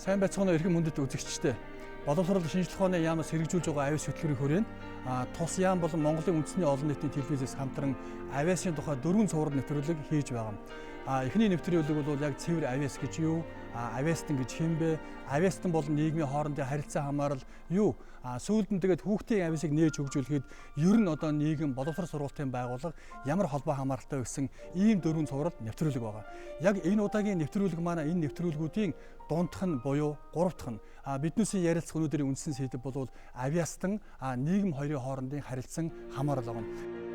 Сайн байцгаана уу эрхэм хүндэт үзэгчтэй. Боловсрол шинжилгээ ухааны яамаас хэрэгжүүлж байгаа авиас хөтөлбөрийн хүрээнд тус яам болон Монголын үндэсний олон нийтийн телевизээс хамтран авиасын тухай 4 цуврал нэвтрүүлэг хийж байгаа. Эхний нэвтрүүлэг бол яг цэвэр авиас гэж юу, авиастан гэж хэн бэ? Авиастан болон нийгмийн хоорондын харилцаа хамаарал юу? Сүүлд нь тэгээд хүүхдийн авиасыг нээж хөгжүүлэхэд ер нь одоо нийгэм боловсрол сургуулийн байгууллага ямар холбоо хамааралтай гэсэн ийм 4 цуврал нэвтрүүлэг байгаа. Яг энэ удаагийн нэвтрүүлэг маань энэ нэвтрүүлгүүдийн дундх нь буюу 3 дахь нь биднээсээ ярилцах өнөөдрийн үндсэн сэдэв бол авиастан нийгэм хоёрын хоорондын харилцан хамаарал байгаа.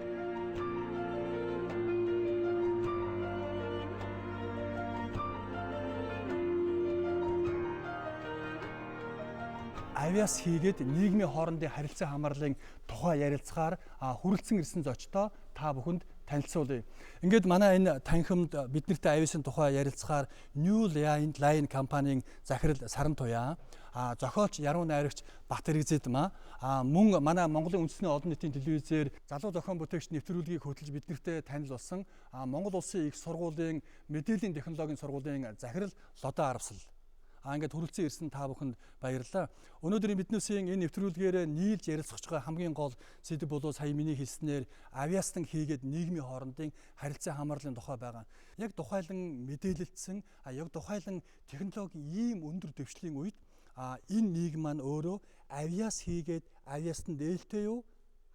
Авиас хийгээд нийгмийн хоорондын харилцаа хамаарлын тухай ярилцахаар хүрэлцэн ирсэн зочдоо та бүхэнд танилцуулъя. Ингээд манай энэ танхимд биднэртэй авиасын тухай ярилцахаар New Line компанийн захирал Саран Туяа, зохиолч яруу найрагч Бат Эргзэд мөн манай Монголын үндэсний олон нийтийн телевизээр залуу зохион бүтээгч нэвтрүүлгийг хөтлөж биднэртэй танил болсон Монгол Улсын их сургуулийн мэдээллийн технологийн сургуулийн захирал Лодо Аравсал. Ингээд хүрэлцэн ирсэн та бүхэнд баярлалаа. Өнөөдрийн биднээсийн энэ нэвтрүүлгээр нийлж ярилцах байгаа хамгийн гол сэдэв бол сая миний хэлснээр авиастан хийгээд нийгмийн хоорондын харилцаа хамаарлын тухай байгаа. Яг тухайлан мэдээлэлдсэн, яг тухайлан технологийн ийм өндөр дэвшлийн үед энэ нийгэм маань өөрөө авиас хийгээд авиастан дээлтэй юу,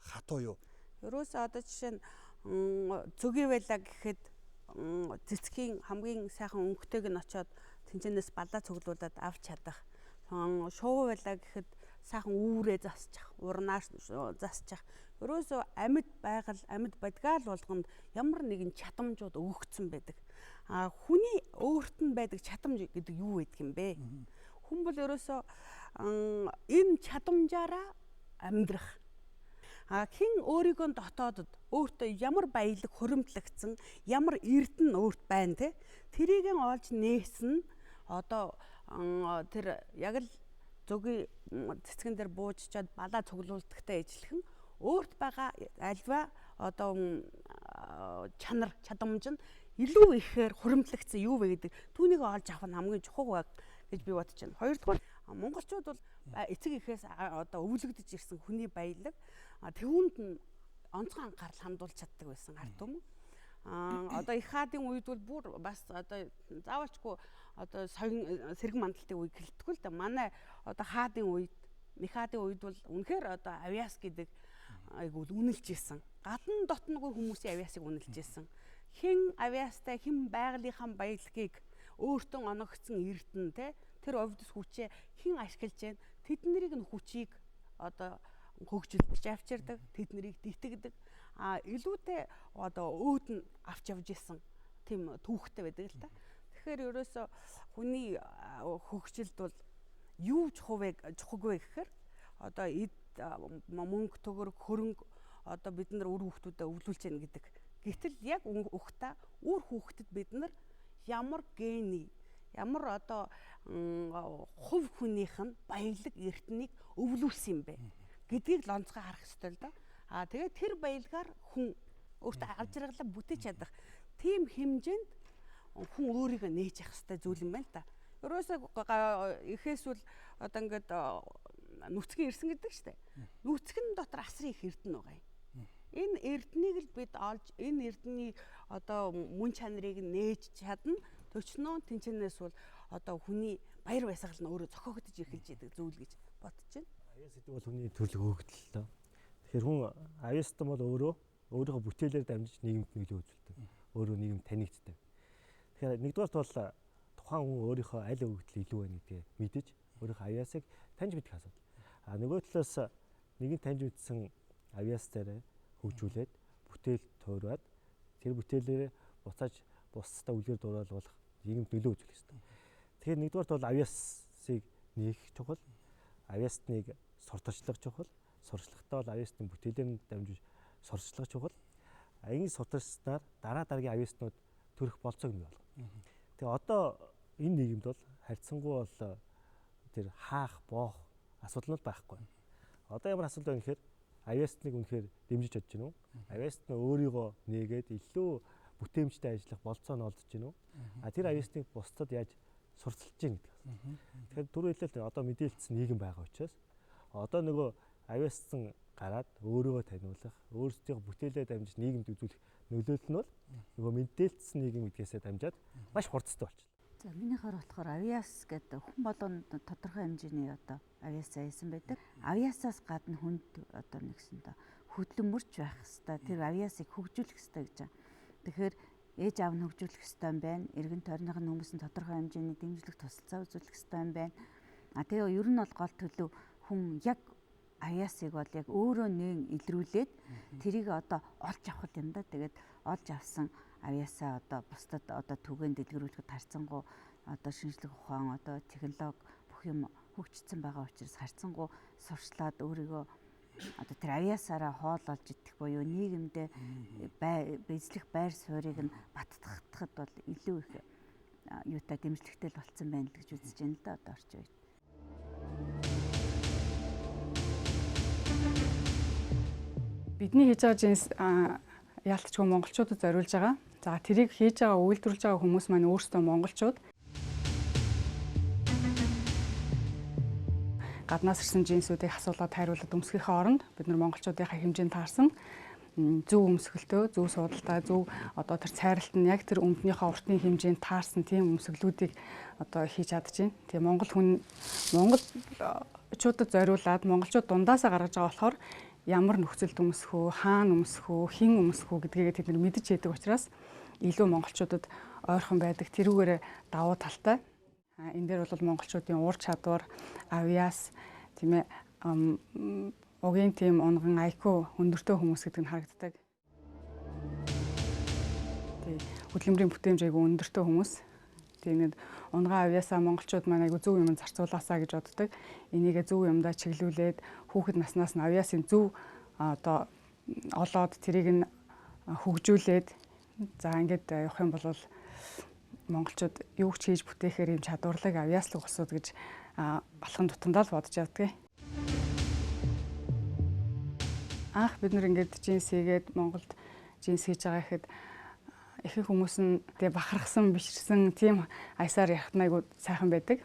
хатуу юу? Ерөөсөө одоо жишээ нь зөгийн байлаа гэхэд цэцгийн хамгийн сайхан өнгөтэйг нь очоод тэнцэнээс балаа цуглуулад авч чадах. Шувуу байлаа гэхэд сайхан үүрээ засчих, урнаас засчих. Ерөөсөө амьд байгаль, амьд бодгаал болгонд ямар нэгэн чадамжууд өгөгдсөн байдаг. Хүний өөрт нь байдаг чадамж гэдэг юу гэдэг юм бэ? Хүн бол ерөөсөө энэ чадамжаараа амьдрах. Хэн өөрийгөө дотоодод өөртөө ямар баялаг хуримтлагдсан, ямар эрдэнэ өөрт байна те? Тэрийг олж нээсэн одоо тэр яг л зөгийн цэцгэн дээр буужчаад балаа цуглуулдагтай ижилхэн өөрт байгаа альва одоо чанар чадамж нь илүү ихээр хуримтлагдсан юу вэ гэдэг түүнийг олж авах нь хамгийн чухал баг гэж би бодож байна. Хоёрдугаар монголчууд бол эцэг эхээс одоо өвлөгдөж ирсэн хүний баялаг тэвүүнд нь онцгой анхаарал хандуулж чаддаг байсан ард түмэн. Одоо их хаадын үед бол бүр бас одоо заавалчгүй одоо соён сэргэн мандалтын үе гэлтгүй л да. Манай одоо хаадын үед, их хаадын үед бол үнэхээр одоо авиас гэдэг айгуул үнэлж исэн. Гадна дотноггүй хүмүүсийн авиасыг үнэлж исэн. Хэн авиастай хэн байгалийнхаа баялагийг өөртөө оногдсон эрдэнэ те тэр овдос хүчээ хэн ашиглаж байна? Тэднийг нь хүчийг одоо хөгжүүлж авчирдаг, тэднийг дитгдэг. Илүүтэй одоо өөд нь авч явж исэн тийм түүхтэй байдаг л та. Тэгэхээр ерөөсө хүний хөгжилд бол юу чухал вэ гэхээр одоо эд мөнгө төгрөг хөрөнгө одоо бид нар үр хүүхдүүдэд өвлүүлж яана гэдэг. Гэтэл яг ухта үр хүүхдэд бид нар ямар гений ямар одоо хувь хүнийх нь баялаг эрдэнэийг өвлүүлсэн юм бэ гэдгийг л онцгой харах ёстой л да. Тэгээд тэр баялгаар хүн өөртөө авчиргалаа бүтээж чадах тийм хэмжээнд хүн өөрийгөө нээж явах ёстой зүйл юм байна л да. Ерөөсөө ихээс бол одоо ингээд нүцгэн ирсэн гэдэг чинь нүцгэн дотор асар их эрдэнэ байгаа юм. Энэ эрдэнийг л бид олж энэ эрдэнийн одоо мөн чанарыг нээж чадна. Төчнөө тэнцэнээс бол одоо хүний баяр баясгал нь өөрөө зохиогдож эхэлж идэг зүйл гэж бодож байна. Авиас гэдэг бол хүний төрөлх хөөгдөл л доо. Тэгэхээр хүн авиастан бол өөрийнхөө бүтээлээр дамжиж нийгэмд нөлөө үзүүлдэг. Өөрөө нийгэм танигддаг. Тэгэхээр нэгдүгээрт бол тухайн хүн өөрийнхөө аль өгөгдөл илүү байна гэдгийг мэдэж өөрийнхөө авиасыг таньж мэдэх асуудал. Нөгөө талаас нэгэн таньж мэдсэн авиас дээр хөгжүүлээд бүтээл туураад тэр бүтээлээр буцааж бусдаа үлгэр дууруулах нийгэмд нөлөө үзүүлэх ёстой. Тэгэхээр нэгдүгээрт бол авиасыг нээх чухал, авиасныг сурталчлах чухал, сурчлагтаа бол авиасны бүтээлээр дамжиж сурчлах чухал. аягийн сударснаар дараа дараагийн авьяаснууд төрөх болцоог нь болгоно. Тэгээ одоо энэ нийгэмд бол харьцангуй бол тэр хаах, боох асуудал нь байхгүй. Одоо ямар асуудал байна гэхээр авьяасныг үнэхээр дэмжиж чадж гинүү. Авьяаст нь өөрийгөө нээгээд илүү бүтээмжтэй ажиллах болцоо нь олдож гинүү. Тэр авьяасныг бусдад яаж сурталчилж гин гэдэг. Тэгэхээр түрүү хэлээ одоо мэдээлэлцсэн нийгэм байгаа учраас одоо нөгөө авьяассан гараад өөрийгөө таниулах, өөрсдийнхөө бүтээлээ дамжиж нийгэмд үзүүлэх нөлөөлөл нь бол нөгөө мэдээлэлцсэн нийгэм гэдгээсээ дамжаад маш хурцтай болчихлоо. За минийхээр болохоор авьяас гэдэг хүн болгонд тодорхой хэмжээний одоо авьяасаа хийсэн байдаг. Авьяасаас гадна хүнд одоо нэгсэндээ хөдөлмөрч байх хэвээр тэр авьяасыг хөгжүүлэх хэвээр гэж байна. Тэгэхээр ээж аав нь хөгжүүлэх хэвээр юм байна. Эргэн тойрныхын хүмүүс нь тодорхой хэмжээний дэмжлэг тусалцаа үзүүлэх хэвээр юм байна. Тэгээ ер нь бол гол төлөв хүн яг авьяасыг бол яг өөрөө нэг илрүүлээд тэрийг одоо олж авах юм да. Тэгээд олж авсан авьяасаа одоо бусдад одоо түгээн дэлгэрүүлэхэд харьцангуй одоо шинжлэх ухаан одоо технологи бүх юм хөгжсөн байгаа учраас харьцангуй сурчлаад өөрийгөө одоо тэр авьяасаараа хоол олж идэх буюу нийгэмдээ эзлэх байр суурийг нь баттгахад бол илүү их юутай дэмжлэгтэй болцсон байна л гэж үзэж байна л да одоо орчин үед. Бидний хийж байгаа жинс яалтчгүй монголчуудад зориулж байгаа. За тэрийг хийж байгаа үйлдвэрлэж байгаа хүмүүс маань өөрсдөө монголчууд. Гаднаас ирсэн жинсүүдийг асуулаад хариулаад өмсгөхийн оронд бид нар монголчуудынхаа хэмжээнд таарсан зөв өмсгөлтөө, зөв судалтай, зөв одоо тэр цайралт нь яг тэр өмднийхөө уртын хэмжээнд таарсан тийм өмсгөлүүдийг одоо хийж чадж байна. Тэгээ монголчуудад зориулаад монголчууд дундаасаа гаргаж байгаа болохоор ямар нөхцөлд өмсөх үү, хаана өмсөх үү, хэн өмсөх үү гэдгийг тэд нар мэдэж яадаг учраас илүү монголчуудад ойрхон байдаг. Тэрүүгээр давуу талтай. Энэ дээр бол монголчуудын уур чадвар, авьяас, тийм ээ, угийн тийм унган IQ өндөртэй хүмүүс гэдэг нь харагддаг. Тэг хөдөлмөрийн бүтээмж айгүй өндөртэй хүмүүс. Тэгээд унгаа авьяасаа монголчууд маань айгүй зөв юм зарцуулаасаа гэж боддог. Энийгээ зөв юмдаа чиглүүлээд хүүхэд наснаас нь авьяасын зөв одоо олоод тэрийг нь хөгжүүлээд за ингээд явах юм бол монголчууд юу ч хийж бүтээхээр юм чадварлаг авьяаслаг усуд гэж балхан тутамдаа л бодож явдаг. Анх бид нар ингээд жинс хийгээд Монголд жинс хийж байгаа гэхэд ихэнх хүмүүс нь тэгээ бахархсан, биширсэн тийм аясаар ярих нь айгүй сайхан байдаг.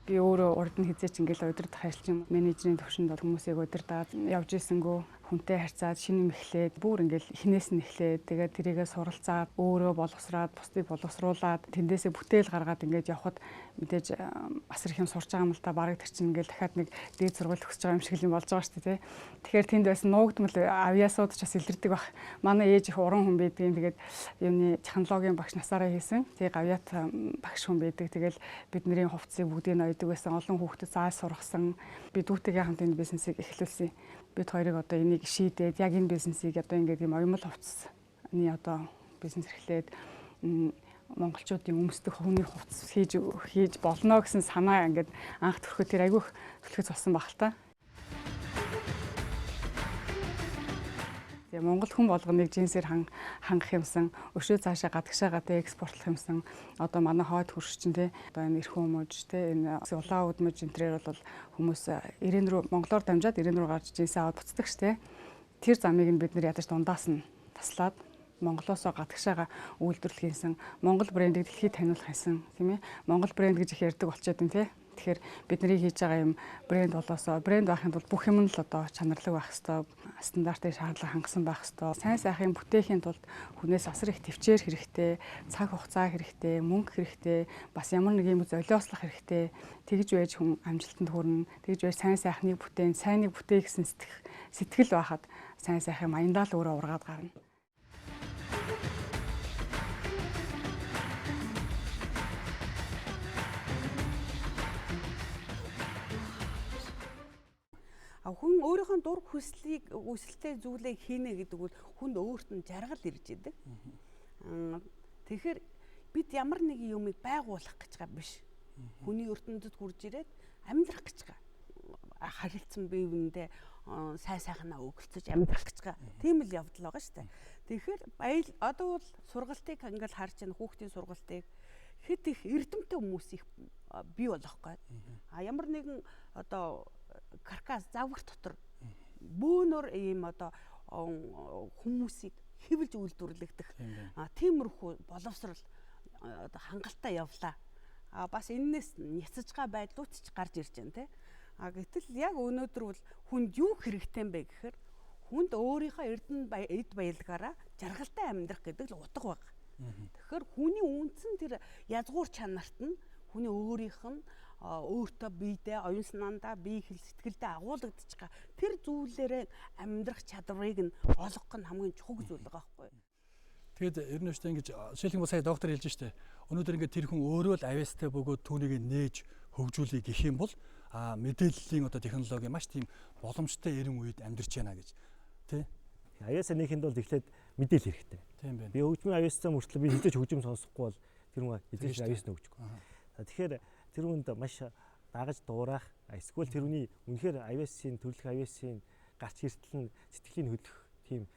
Би өөрөө урд нь хизээч ингээл удирдах ажилчин менежерийн төвшөнд бол хүмүүсийг удирдаад явж ийсэнгүү хүнтэй харьцаад шинэ мэхлээд бүр ингээл эхнээс нь эхлээд тэгээд тэрийгээ суралцаад өөрөө боловсраад бусдыг боловсруулад тэндээсээ бүтээл гаргаад ингээд явхад мэдээж бас их юм сурч байгаа юм л та бараг тэр чинь ингээл дахиад нэг дээд сургууль төгсөж байгаа юм шиг юм болж байгаа шүү дээ. Тэгэхээр тэнд байсан нуугдмал авьяасууд ч бас илэрдэг баг. Манай ээж их уран хүн байдгийн тэгээд юуны технологийн багш насаараа хийсэн. Тэгээд авьяат багш хүн байдаг. Тэгэл бидний хувцсыг бүгдийг нь ойдог байсан. Олон хүүхдэд зааж сургасан. Би дүүтэйгээ хамт энэ бизнесийг эхлүүлсэн. Бид хоёрыг одоо энийг шийдээд яг энэ бизнесийг одоо ингээд юм оюмл хувцсны одоо бизнес эхлээд монголчуудын өмсдөх хувийн хувцс хийж болно гэсэн санаа ингээд анх төрөхөд тэр айгүйх түлхэц болсон баг л та. Тэгээ Монгол хүн болгоныг жинсээр хангах юмсан, өшөө цаашаа гадагшаагаа экспортлох юмсан. Одоо манай хойд хөрш чинь те одоо энэ эрх хүмүүж те энэ улаан өдмөж энтрээр бол хүмүүс ирээн рүү монголоор дамжаад ирээн рүү гарч жинсээ аваад буцдаг ш те. Тэр замыг нь бид нэр ядаж дундаас нь таслаад Монголоосоо гадагшаага үйлдвэрлэх юмсан, Монгол брендийг дэлхийд таниулах юмсан, тийм ээ. Монгол брэнд гэж их ярьдаг болчиход байна те. Тэгэхээр бидний хийж байгаа юм брэнд болоосоо брэнд байхын тулд бүх юм нь л одоо чанарлаг байх хэвээр, стандартыг шаардлага хангасан байх хэвээр. Сайн сайхан бүтээхийн тулд хүнээс асар их төвчээр хэрэгтэй, цаг хугацаа хэрэгтэй, мөнгө хэрэгтэй, бас ямар нэг юм золиослох хэрэгтэй. Тэгж байж хүн амжилтанд хүрнэ. Тэгж байж сайн сайхныг бүтээн, сайныг бүтээ гэсэн сэтгэл байхад сайн сайхан аяндаа л өөрөө ургаад гарна. Хүн өөрийнхөө дур хүсэлтэй зүйлээ хийнэ гэдэг бол хүнд өөрт нь жаргал ирж идэг. Тэгэхээр бид ямар нэг юмыг байгуулах гэж байгаа биш. Хүний ертөндөд хурж ирээд амьдрах гэж байгаа. харилцсан бие биендээ сайн сайхнаа өгөлцөж амьдрах гэж байгаа. Тийм л явдал байгаа шүү дээ. Тэгэхээр одоо бол сургалтыг ингээл харж байгаа хүүхдийн сургалтыг хэд их эрдэмтэй хүмүүс их бий болох гээд. Ямар нэгэн одоо каркас завгар дотор бөөнөр ийм одоо хүмүүсийг хэвлж үйлдвэрлэгдэх тиймэрхүү боловсрал одоо хангалттай явлаа. Бас энээс няцаж байгаа байдлууд ч гарч ирж байна те. Гэтэл яг өнөөдөр бол хүнд юу хэрэгтэй юм бэ гэхээр хүнд өөрийнхөө эд баялгаараа жаргалтай амьдрах гэдэг л утга байна. Тэгэхээр хүний үндсэн тэр язгуур чанарт нь хүний өөрийнх нь өөртөө биедээ оюун санаандаа бие хэл сэтгэлдээ агуулгадж байгаа тэр зүйлээрээ амьдрах чадварыг нь олгох нь хамгийн чухал зүйл байгаа байхгүй. Тэгэд ер нь өштэй ингэж жишээлбэл сая доктор хэлж штэ. Өнөөдөр ингээд тэр хүн өөрөө л авьяастай бөгөөд түүнийг нээж хөгжүүлэх гэх юм бол мэдээллийн одоо технологи маш тийм боломжтой эрен үед амьдарч байна гэж тий. Авьяасаа нэхэнд бол эхлээд мэдээлэл хэрэгтэй. Тийм байна. Би хөгжмийн авьяасаа мөртлөө би хизээж хөгжим сонсохгүй бол тэр хүн хизээж авьяас нь өгчихгүй. Тэгэхээр тэр хүнд маш дагаж дуурайх эсвэл тэр хүний үнэхээр авьяасын төрөлх авьяасын гарч иртэл нь сэтгэлийн хөдлөх тийм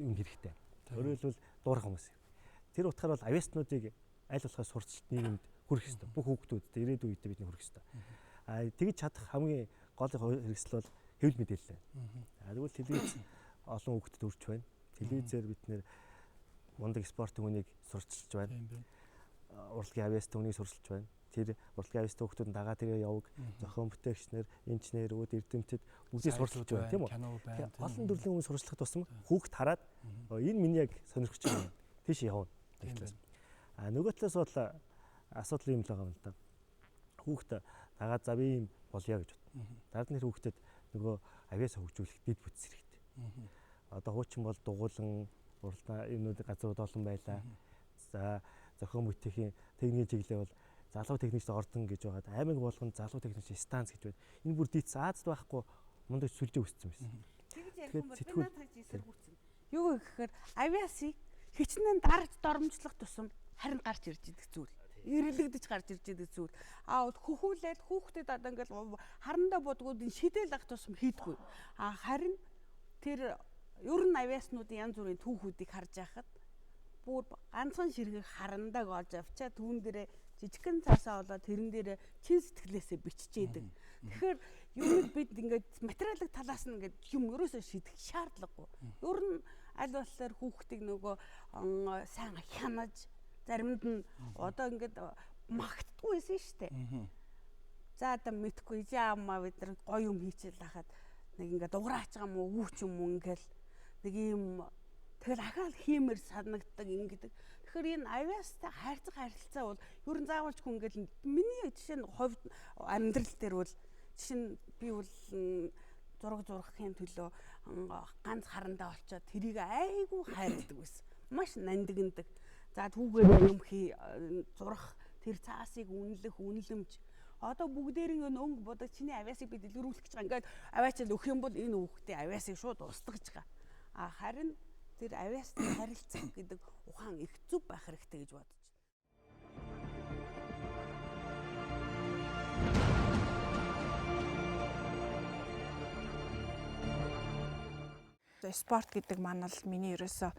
юм хэрэгтэй. Өөрөөр хэлбэл дуурайх хүмүүс. Тэр утгаар бол авьяаснуудыг аль болохоос сурталчилт нийгэмд хүрэх ёстой. Бүх хүүхдүүдэд ирээдүйн үедээ бид хүрэх ёстой. Тэгж чадах хамгийн гол хэрэгсэл бол хэвлэл мэдээлэл байна. Тэгвэл телевиз олон хүүхдэд өрч байна. Телевизээр бид нэр мундаг спортын хүнийг сурталчилж байна. Урлагийн авьяастай хүнийг сурталчилж байна. Тэр урлагийн авьяастай хүүхдүүд дагаа тэрээр яваг, зохион бүтээгчнэр, инженерүүд, эрдэмтэд бүгдийг сурталчилж байна, тийм үү? Олон төрлийн хүмүүс сурталчлах тусам хүүхд хараад энэ миний яг сонирхож байна. Тийш явна. Нөгөө талаас бол асуудал юм л байгаа юм л да. Хүүхд дагаад зав ийм болъё гэж бод. Дард нэр хүүхдэд нөгөө авьяасаа хөгжүүлэх дэд бүтц хэрэгтэй. Одоо хуучин бол дугуулan уралдаан юмнууд газрууд олон байлаа. За зохион бүтээхийн техникийн чиглэлээ бол залуу техникч ордон гэж байгаад аймаг болгонд залуу техникч станц гэж байна. Энэ бүр дийц Азад байхгүй мундаг сүлжээ үүссэн байсан. Тэгэхээр сэтгүүл эсэргүүцсэн. Юу гэхээр авьяасыг хичнээн дарж доромжлох тусам харин гарч ирж идэг зүйл. Ирлэгдэж гарч ирж идэг зүйл. Хөхүүлээд хүүхдэд одоо ингээл харандаа бодгуудын шидэл ах тусам хийдэггүй. Харин тэр ер нь авьяаснуудын янз бүрийн түүхүүдийг харж байхад бүр ганцхан ширхэг харандааг олж авчаа түүн дээрээ жижигхэн цаасаа болоод тэрэн дээрээ чин сэтгэлээсээ биччихэдэг. Тэгэхээр юмд бид ингээд материалын талаас нь ингээд юм ерөөсөө шийдэх шаардлагагүй. Ер нь аль болохоор хүүхдийг нөгөө сайн хянаж заримд нь одоо ингээд магтдаггүй байсан шүү дээ. За одоо мэдхгүй яамаа бид нар гоё юм хийчихэл хахад нэг ингээд уграач байгаа юм уу ч юм уу ингээл нэг юм тэгэл ахаал хиймэр санагддаг ингэдэг. Тэгэхээр энэ авьяастай хайрцаг харилцаа бол ер нь заавалч хүн ингээл миний жишээ нь хувьд амьдрал дээр бол жишээ нь би бол зурахын төлөө ганц харандаа олцоод тэрийг айгүй хайрладаг байсан. Маш нандиндаг. За түүгээр юм хий зурах тэр цаасыг үнэлэмж одоо бүгдээрийн өнгө бодог чиний авьяасыг би дэлгэрүүлэх гэж байгаа. Ингээд авьяачаад өгөх юм бол энэ хүүхдийн авьяасыг шууд устгаж байгаа. Харин тэр авьяастай харилцах гэдэг ухаан их зүв байх хэрэгтэй гэж бодож байна. Спорт гэдэг маань л миний ерөөсөө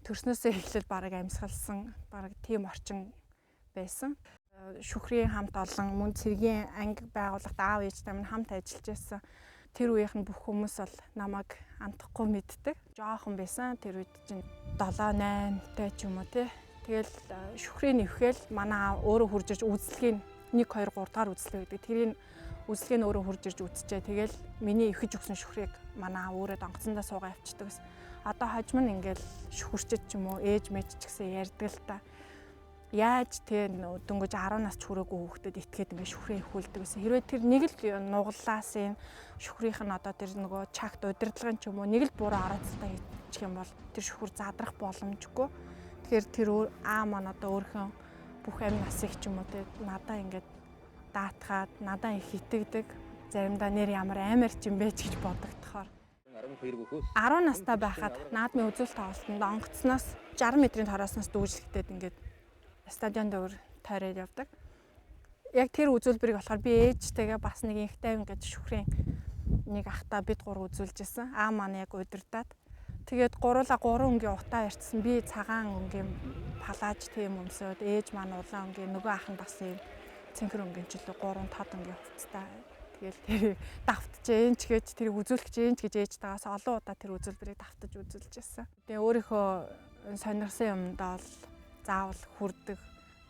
төрснөөсөө эхлэл бараг амьсгалсан бараг тийм орчин байсан. Шүхрийн хамт олон мөн цэргийн анги байгууллагт аав ээжтэй минь хамт ажиллаж байсан. Тэр үеийнх нь бүх хүмүүс бол намайг андахгүй мэддэг. Жоохон байсан. Тэр үед чинь 7, 8-тай ч юм уу тий. Тэгэл шүхрийн нэвхэл манай аав өөрөө хурж ирж үзлэгийг 1, 2, 3 дахь үзлэг гэдэг. Тэрийг үзлэгийг өөрөө хурж ирж үзчихээ. Тэгэл миний ихэж өгсөн шүхрийг манай аав өөрөө донгоцондоо суугаа авчдаг. Одоо хожим нь ингээл шүхэрчэд ч юм уу ээж мэж ч гэсэн ярьдаг л та. Яаж тэ дөнгөж 10 нас хүрээгүй хүүхдэд итгээд ингээ шүхрээ ихүүлдэг гэсэн. Хэрвээ тэр нэг л нугалаас юм шүхрийнх нь одоо тэр нөгөө чагт удирдлагын ч юм уу нэг л буруу аргачлалтай хийчих юм бол тэр шүхэр задрах боломжгүй. Тэгэхээр тэр аа маань одоо өөрхөн бүх амь насыг ч юм уу тэ надаа ингээд даатгаад надаа их хитэгдэг. Заримдаа нэр ямар амар ч юм бэ гэж бодогдохоор 10 настай байхад наадмын үзүүлэлт тоглолтод онгоцноос 60 метрийн хороосноос дүүжлэгдээд ингээд стадион дээр тойроод явдаг. Яг тэр үзүүлбэрийг болохоор би ээжтэйгээ бас нэг инхтэй ингээд шүхрийн нэг ахта бид 3 үзүүлжсэн. Аа маань яг удирдаад. Тэгээд гуруула 3 өнгийн утаа ярьцсан. Би цагаан өнгийн палаж тийм өмсөд ээж маань улаан өнгийн нөгөө ах нь бас юм цэнхэр өнгийн жилүү 3 тод өнгийн хувцастай. Тэгэл тэрийг давтжээ ч гэж тэрийг үзүүлэх гэж гэж ээжтэйгээс олон удаа тэр үзүүлбэрийг давтаж үзүүлжсэн. Тэгээ өөрийнхөө сонирхсан юмдаа бол заавал хүрдэг.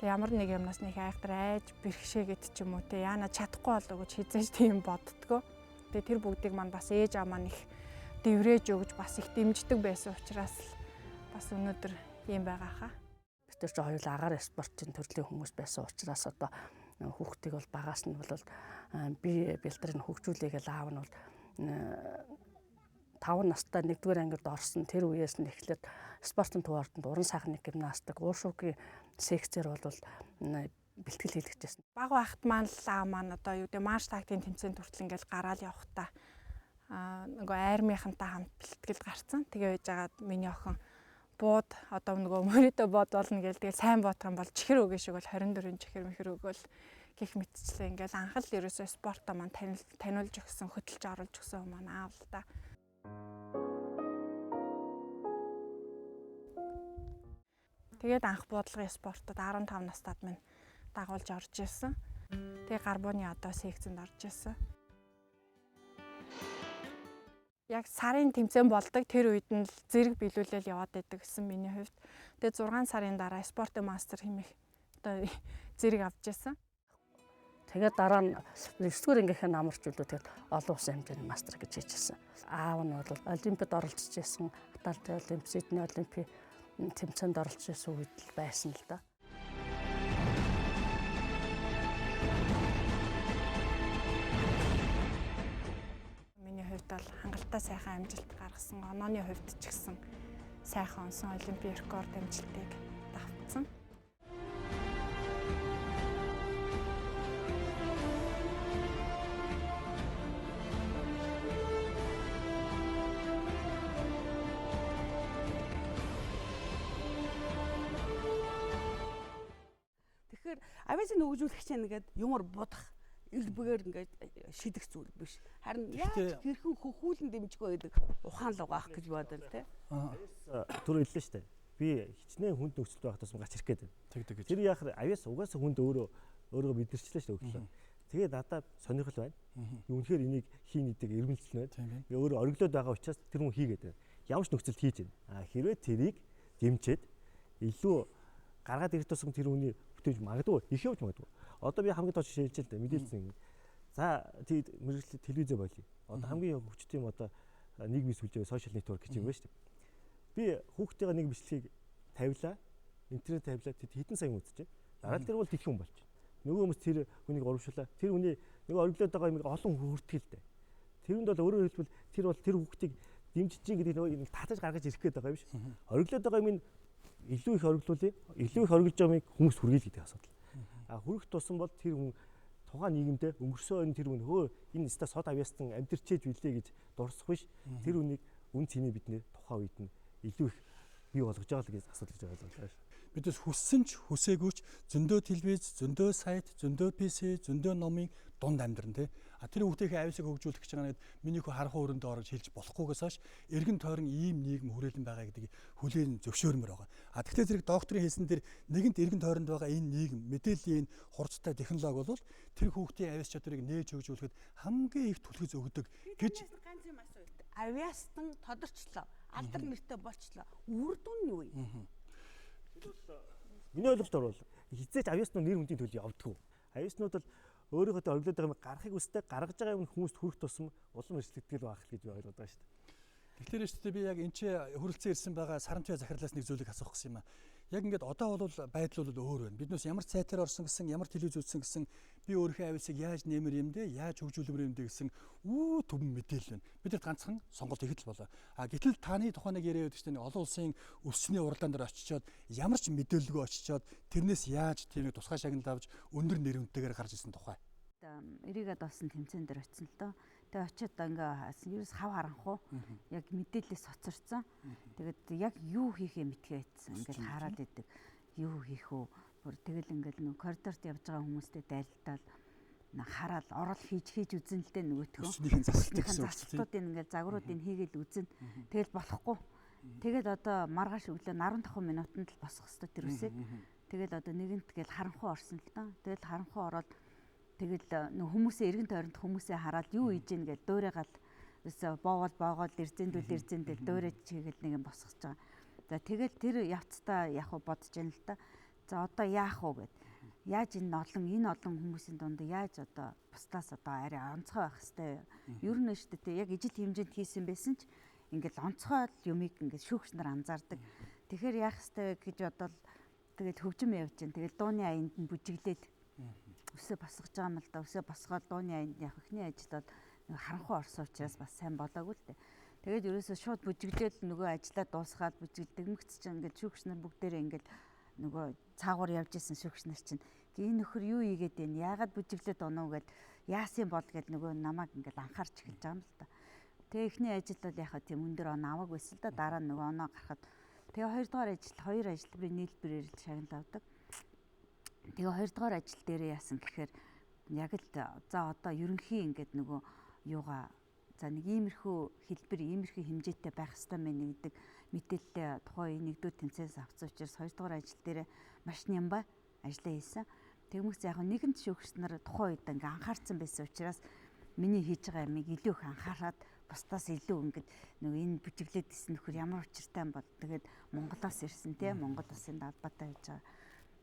Тэг ямар нэг юмнаас нэг айхтар айж бэрхшээгээд ч юм уу те яана чадахгүй болоо гэж хизээж тийм боддгоо. Тэгээ тэр бүгдийг маань бас ээж аа маань их дэврээж өгж бас их дэмждэг байсан учраас бас өнөөдөр юм байгаа хаа. Бид нар ч хоёулаа агаар спортын төрлийн хүмүүс байсан учраас одоо хүүхдийг бол багаас нь бол би бэлтрийг хөгжүүлээгээл аав нь бол 5 настай 1-р ангид орсон тэр үеэс нь эхлээд спортын төвөртөнд уран сайхны гимнастик, уушуугийн секцээр бол бэлтгэл хийлгэжсэн. Баг байхад маань л аа маань одоо юу гэдэг марш тактикийн тэмцээнд хүртэл ингээл гараал явахта нөгөө айрмынхантай хамт бэлтгэл гарцсан. Тэгээ байж байгаад миний охин бууд одоо нөгөө мөрөдөө бод болно гээл тэгээ сайн бодох юм бол чихэр өгөө шиг бол 24-ийн чихэр мэхэр өгөөл гих мэтчлээ ингээл анхал ерөөсөө спортоо маань таниулж өгсөн, хөдөлж оруулж өгсөн юм маань аав л да. Тэгээд анх буудлагын спортод 15 настайд минь дагуулж орж ирсэн. Тэгээ гарбууны одоо секцэнд орж ирсэн. Яг сарын тэмцээн болдог тэр үед нь л зэрэг биелүүлэл яваад байдаг гэсэн миний хувьд. Тэгээ 6 сарын дараа спортын мастер хэмээх одоо зэрэг авч ирсэн. Тэгээд дараа нь 9-р ангийнхаа намарч үлдээ тэгээд олон улсын хэмжээний мастер гэж хийжсэн. Аав нь бол олимпиад оролцож байсан, Аталтай олимп, Сидней олимпийн тэмцээнд оролцож байсан үед л байсан л да. Миний хувьд бол хангалттай сайхан амжилт гаргасан. Онооны хувьд ч гэсэн сайхан онсон олимпийн рекорд амжилтыг давтсан. Тэгэхээр авиацийн хөгжүүлэгч нэгээд юмар будах элбэгээр ингээд шидэх зүйл биш. Харин яаж хэрхэн хөхүүлэн дэмжихөө гэдэг ухаан л угаах гэж бодсон тий. Түр хэллээ шүү дээ. Би хичнээн хүнд нөхцөлд байх тусам гач ирэх гээд. Тэгдэг гэж. Тэр яахаар авиас угаасаа хүнд өөрийгөө мэдэрчлээ шүү дээ өглөө. Тэгээд надад сонирхол байна. Үнэхээр энийг хийн гэдэг эрмэлзэл байна. Би өөрөө ориглоод байгаа учраас тэр хүн хийгээд байна. Ямар ч нөхцөлд хийж байна. Хэрвээ тэрийг дэмжиж илүү гаргаад ирэх тусам тэр хүний бүтээж магадгүй их явж магадгүй. Одоо би хамгийн тод жишээ хэлж л мэдээлсэн. За тэгээд мэрэгчлээ телевиз болъё. Одоо хамгийн хөгжтэй юм одоо нийгмийн сүлжээ сошиал нэтворк гэж юм байна шүү дээ. Би хүүхдтэйгээ нэг бичлэгийг тавилаа, интернет тавилаа хэдэн сая хүн үзэж байна. Дараа нь тэр бол дэлхийн хүн болж байна. Нөгөө хүмүүс тэр хүнийг урамшуулаа. Тэр хүний нөгөө ориглоод байгаа юм олон хүртгэл дээ. Тэрэнд бол өөрөөр хэлбэл тэр бол тэр хүүхдийг дэмжиж чинь гэдэг нөгөө татаж гаргаж ирэх гээд байгаа юм биш. Ориглоод байгаа юм илүү их ориглуулъя. Илүү их ориглож байгаа юмыг хүмүүс хүргэе гэдэг асуудал. Хүрэх тусам бол тэр хүн тухайн нийгэмдээ өнгөрсөн энэ тэр хүн хөө энэ ста сод авьяастан амьдэрчээж билээ гэж дурсах биш. Тэр хүнийг үн цэнийг бид нэ тухайн үед нь илүү их бий болгож байгаа л гэж асуудал гэж ойлгуулсан шүү. Бидээс хүссэн ч хүсээгүй ч зөндөө телевиз, зөндөө сайт, зөндөө PC, зөндөө номын дунд амьдран тий. Тэр хүүхдийнхээ авьяасыг хөгжүүлэх гэж байгаа нэгэд миний хөө харах өрөндөө орж хэлж болохгүйгээс хойш эргэн тойрон ийм нийгэм хүрээлэн байгаа гэдгийг хүлээн зөвшөөрмөр байгаа. Тэгэхээр зэрэг докторийн хэлсэн тэр нэгэнт эргэн тойронд байгаа энэ нийгэм мэдээллийн энэ хурцтай технологи бол тэр хүүхдийн авьяас чадварыг нээж хөгжүүлэхэд хамгийн их түлхэж өгдөг гэж ганц юм асуулт. Авиастан тодорчлоо, алдар нэртэй болчлоо. Үр дүн нь юу юм? Миний ойлголтоор бол хизээч авиаснууд нэр хүндийн төлөө явдаггүй. Авиаснууд бол өөрийнхөө ориглоод байгаа юм гарахыг үстэй гаргаж байгаа юм хүмүүст хүрэх тусам улам эрсдэлтэй байх гэж би ойлгоод байгаа шүү дээ. Тэгэхээр шүү дээ би яг энэ ч хүрэлцэн ирсэн байгаа сарамтуй захирлаас нэг зүйлийг асуух гэсэн юм аа. Яг ингээд одоо бол байдал бол өөр байна. Биднээс ямар сайтаар орсон гэсэн, ямар телевиз үзсэн гэсэн би өөрийнхөө авиасыг яаж нэмэр юм дээ, яаж хөгжүүлмэр юм дээ гэсэн түвэн мэдээлэл байна. Бидэд ганцхан сонголт ихэд л болоо. Гэтэл таны тухайн нэг яриад гэдэг чинь олон улсын өсвний уралдаан дээр очичоод ямар ч мэдээлэлгүй очичоод тэрнээс яаж тийм нэг тусгай шагналд авч өндөр нэр хүндтэйгээр гарч ирсэн тухай. Эргээд олсон тэмцээн дээр очсон л доо. Тэгээ очиод ингээ ерөөс хав харанхуу яг мэдээлэлээс соцорсон. Тэгээд яг юу хийхээ мэдхээ айтсан. Ингээл хараад идэг. Юу хийх вэ? Бүр тэгэл ингээл нэг коридорт явж байгаа хүмүүстэй дайлтаал хараад орол хийж үзэн л дээ нөгөөтгөө. Өснийхэн засалт гэсэн үг. Засалтуудын ингээл загваруудыг хийгээл үзэн. Тэгэл болохгүй. Тэгэл одоо маргааш өглөө 15 минутанд л босох хэрэгтэй тэр үсээ. Тэгэл одоо нэгэнт гээл харанхуй орсон л доо. Тэгэл харанхуй ороод тэгэл нөх хүмүүсээ эргэн тойронд хүмүүсээ хараад юу хийж ийн гэж дуурайгаал өсөө боогоол эрзэндэл дуурайж чигээл нэг юм босгож байгаа. За тэгэл тэр явцдаа яг бодож байна л да. За одоо яах вэ гэд. Яаж энэ олон хүмүүсийн дунд яаж одоо бусдаас одоо арай онцгой байх хэвээр. Ер нь шүү дээ яг ижил хэмжээнд хийсэн байсан ч ингээл онцгой юмыг ингээд шүүгч нар анзаардаг. Тэгэхээр яах хэвээр гэж бодвол тэгэл хөгжим явж гин. Тэгэл дууны аянд нь бүжиглээд өсөө босгож байгаа юм л да. Өсөө босгоод дууны аянд яг ихний ажил бол харанхуй орсон учраас бас сайн болоогүй л дээ. Тэгээд ерөөсөө шууд бүжиглээд нөгөө ажиллаа дуусгаад бүжиглдэг мэгц чинь ингээд шүүгч нар бүгдээрээ ингээд нөгөө цаагуур явж исэн шүүгч нар чинь энэ нөхөр юу ийгээд байна? Яагаад бүжиглээд оноо гэд яасан бол гэд нөгөө намайг ингээд анхаарч эхэлж байгаа юм л да. Тэгээ эхний ажил бол яхаа тийм өндөр оноо аваг байсан л да. Дараа нь нөгөө оноо гарахад тэгээ хоёрдугаар ажил хоёр ажилбарын нийлбэрээр л шагнал авдаг. Тэгээ хоёрдугаар ажил дээрээ яасан гэхээр яг л за одоо ерөнхий ингээд нөгөө юугаа за нэг иймэрхүү хэлбэр иймэрхүү хэмжээтэй байх ёстой мэн гэдэг мэдээлэлээ тухайн нэгдүгээр тэмцээс авсан учраас хоёрдугаар ажил дээрээ маш нямбай ажиллаа хийсэн. Тэгмээс яг нэгэнт шүүгч нар тухайн үед ингээ анхаарсан байсан учраас миний хийж байгаа ямиг илүү их анхаарад бусдаас илүү ингээд нөгөө энэ бүжиглээд исэн нөхөр ямар учиртай юм бол тэгээд Монголоос ирсэн тий Монгол улсын албатай байж байгаа.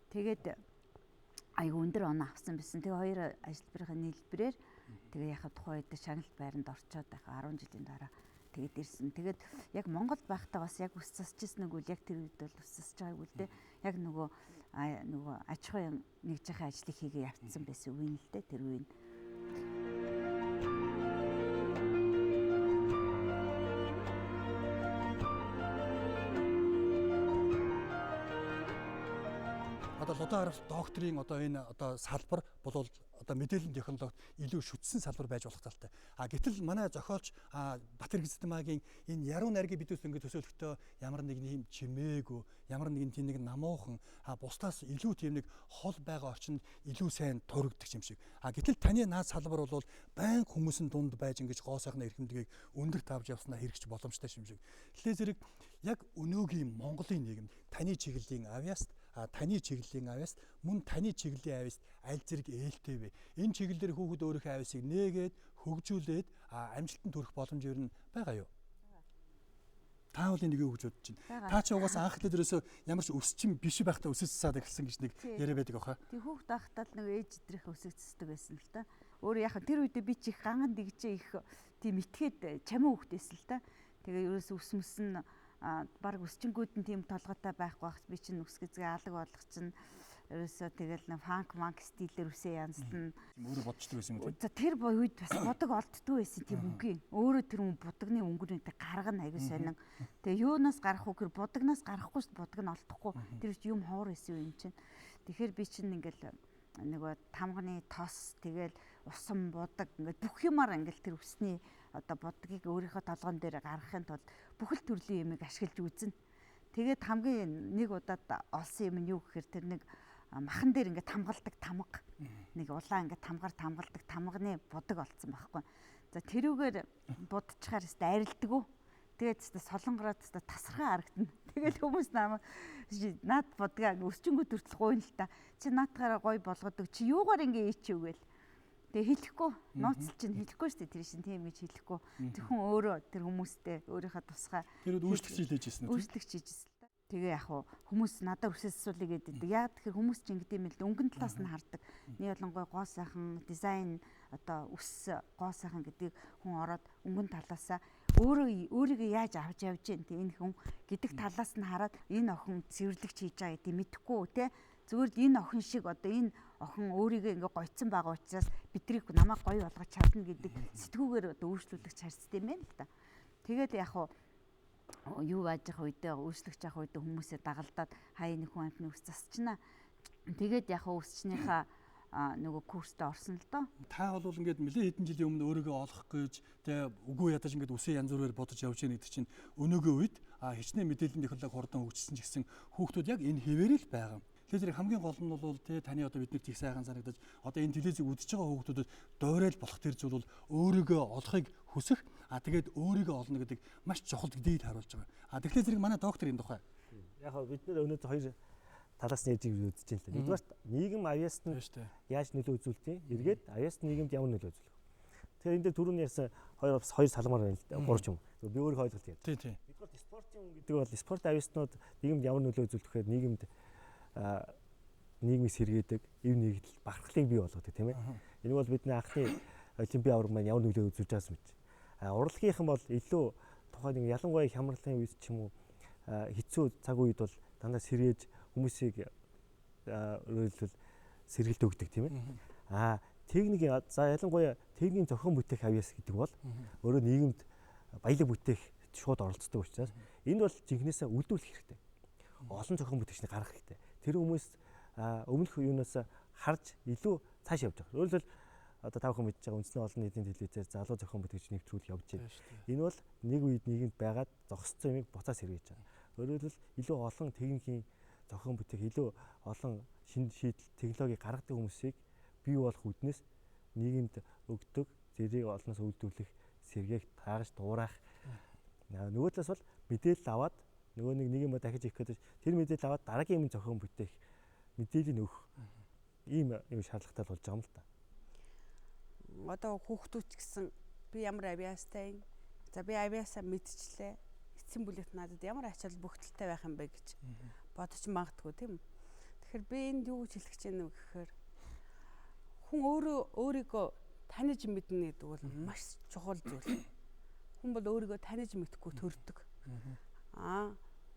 Тэгээд айгу өндөр оноо авсан байсан. Тэгээ хоёр ажилбарынхаа нийлбэрээр тэгээ яхаа тухайн үед шагналт байранд орчоод байхаа 10 жилийн дараа тэгээд ирсэн. Тэгээд яг Монгол байхдаа бас яг ус засчихсан нэг үл яг тэр үед бол ус засж байгаагүй л дээ. Яг нөгөө аж ахуйн нэгжийн ажлыг хийгээ явцсан байсан үе нь л дээ тэр үе нь. Одоо лодон харамс докторийн одоо энэ одоо салбар бол одоо мэдээллийн технологид илүү шүтсэн салбар байж болох талтай. Гэтэл манай зохиолч Батэр Гиздмагийн энэ яруу найргийг бидээс ингэ төсөөлөхдөө ямар нэг юм чимээгүй, ямар нэг тийм нэг намуухан бусдаас илүү тийм нэг хол байгаа орчинд илүү сайн турагддаг юм шиг. Гэтэл таны наад салбар бол байн хүмүүсийн дунд байж ингэж гоо сайхны эрхэмлэгийг өндөр тавж явснаа хэрэгч боломжтой юм шиг. Тэлээ зэрэг яг өнөөгийн Монголын нийгэм таны чиглэлийн авьяаст мөн таны чиглэлийн авьяаст аль зэрэг ээлтэй вэ? Энэ чиглэлээр хүүхэд өөрийнхөө авьяасыг нээгээд хөгжүүлээд амжилтанд хүрэх боломж юу н байгаа юу? Та бол энийг юу гэж бодож байна? Та чи угаасаа анх төлөөсөө ямар ч өсчин биш байхдаа өсөцсаад эхэлсэн гэж нэг яриа байдаг баха. Тэг хүүхд байхдаа л нэг ээж идрийнхээ өсөцсдөг байсан л та. Өөр яхаа тэр үедээ би чи их ганган дэгжээ их тийм итгээд чамин хүүхдээс л та. Тэгээ ерөөсөө өсмөс нь баг өсчингүүд нь тийм толгойтой байхгүй бах би чинь өсгөзгээ алга болох чинь ерөөсөө тэгэл нэг фанк стилээр үсээ янзлна. Өөрөө бодчихдаг байсан юм уу? За тэр үед бас бодог олддгүй байсан тийм үгүй. Өөрөө тэр хүн будагны өнгөнөйтэй гаргана аягүй сонин. Тэгээ юунаас гарах вэ гэхээр будагнаас гарахгүй ш будаг нь олдохгүй. Тэр чинь юм ховор байсан юм чинь. Тэгэхээр би чинь ингээл нөгөө тамганы тос тэгэл усан будаг ингээд бүх юмар ингээл тэр үсний одоо будгийг өөрийнхөө толгоон дээр гаргахын тулд бүх л төрлийн юмыг ашиглаж үзнэ. Тэгээд хамгийн нэг удаад олсон юм нь юу гэхээр тэр нэг махан дээр ингээд тамгалдаг тамга. Нэг улаан ингээд тамгалдаг тамганы будаг олцсон байхгүй. За тэрүүгээр будчихаар өстө арилдаггүй. Тэгээд өстө солонгороод өстө тасархаа харагдана. Тэгээд хүмүүс наад будгаа өсчөнгөө төртөл гойн л та. Чи наатаараа гой болгодог. Чи юугаар ингээ ийч юу гээл. Тэгээ хэлэхгүй нууцл чинь хэлэхгүй шүү дээ тэр шин тийм гэж хэлэхгүй. Зөвхөн өөрөө тэр хүмүүстэй өөрийнхөө тусгай тэр үйлчлэгч хийж ирсэн үү? Үйлчлэгч хийжсэн л та. Тэгээ яг хүмүүс надад үсээс асуулыг гэдэг. Яг тэгэхээр хүмүүс чинь ингэдэм юм л өнгөн талаас нь хардаг. Нэг ялангуяа гоо сайхан дизайн одоо үс гоо сайхан гэдэг хүн ороод өнгөн талаасаа өөрийгөө яаж авч явж гэн тэ энэ хүн гэдэг талаас нь хараад энэ охин цэвэрлэгч хийж байгаа гэдэг мэдэхгүй те. Зүгээр л энэ охин шиг одоо энэ охин өөрийгөө ингээ гойцсон байгаа учраас бидрийг намайг гоё болгож чадна гэдэг сэтгүүгээр одоо өөрчлөлөх харьцтай юм байна л да. Тэгээд яг юу байж байгаа үедээ өөрчлөгч явах үедээ хүмүүсээ дагалдаад хаяа нэг хүн амтны ус засчихна. Тэгээд яг өсчнийхаа нөгөө курстэ орсон л доо. Та бол ингээд нэлээд хэдэн жилийн өмнө өөрийгөө олох гэж тэгээ үгүй ядаж ингээд үсээ янз бүрээр бодож явж байгаа гэдэг чинь өнөөгийн үед хичнээн мэдээллийн технологи хурдан хөгжсөн ч гэсэн хүүхдүүд яг энэ хэвээр л байгаа. Тэгэхээр зэрэг хамгийн гол нь бол тий таны одоо биднэрт их сайхан санагдаж одоо энэ телевизийг үзэж байгаа хүүхдүүдэд доорeel болох тэр зүйл бол өөрийгөө олохыг хүсэх тэгээд өөрийгөө олно гэдэг маш чухал гэдгийг харуулж байгаа. Тэгэхээр зэрэг манай доктор энэ тухай. Яг хоо бид нэр өнөөдөр хоёр талаас нь ижиг үзэж байна л да. Нэгдүгээр нийгэм авьяаст нь яаж нөлөө үзүүлдэг, эргээд авьяаст нийгэмд ямар нөлөө үзүүлэх. Тэгэхээр энэ дээр түрүүний ярьсан хоёр салмаар байна л да. Гурч юм. Би өөрөө ойлголт ярьж. Тий. Нэгдүгээр спортын хүн гэдэг бол спорт авьяаснууд нийгэмд ямар нөлөө үзүүлэх гэхээр нийгэмд нийгмийг сэргээдэг, ив нэгдэл, бахархлыг бий болгодог тийм ээ. Энэ бол бидний анхны олимпийн авраг маань ямар нөлөө үзүүлж байгаас мэт. Урлагийнхан бол илүү тухайн нэг ялангуяа хямралын үед ч юм уу хэцүү цаг үед бол дандаа сэргээж хүмүүсийг өөрөлдвөл сэргэлт өгдөг тийм ээ. Техникийн за ялангуяа техникийн зохион бүтээх авьяас гэдэг бол өөрөө нийгэмд баялаг бүтээх шууд оролцдог учраас энд бол жинхнээсээ үлдүүлэх хэрэгтэй. Олон зохион бүтээгчнийг гаргах хэрэгтэй. Тэр хүмүүс өмнөх юунаас харж илүү цааш явж байгаа. Өөрөлдвөл одоо та бүхэн мэдж байгаа үндэсний олон нийтийн телевизээр залуу зохион бүтээгч нэвтрүүлэг явж байна. Энэ бол нэг үед нийгэмд байгаад зогссон юмыг буцаа сэргээж байгаа. Өөрөлдвөл илүү олон техникийн зохион бүтээх, илүү олон шинэ шийдэл технологи гаргадаг хүмүүсийг бий болох үднэс нийгэмд өгдөг зэрэг олноос үйлдвэрлэх сэргээх таагаж дуурайх. Нөгөө талаас бол мэдээлэл аваад нөгөө нэг юм дахиж их гэдэг тэр мэдээлэл аваад дараагийн юм зохион бүтээх мэдээлэл өгөх ийм юм шаардлагатай болж байгаа юм л да. Одоо хүүхдүүч гэсэн би ямар авьяастай юм. За би авьяасаа мэдчихлээ. Эцсийн бүлэгт надад ямар ач холбогдолтой байх юм бэ гэж бодож магадгүй тийм үү. Тэгэхээр би энд юу гэж хэлэх гэж байна вэ гэхээр хүн өөрийгөө таньж мэднэ гэдэг бол маш чухал зүйл. Хүн бол өөрийгөө таньж мэдхгүй төрдөг.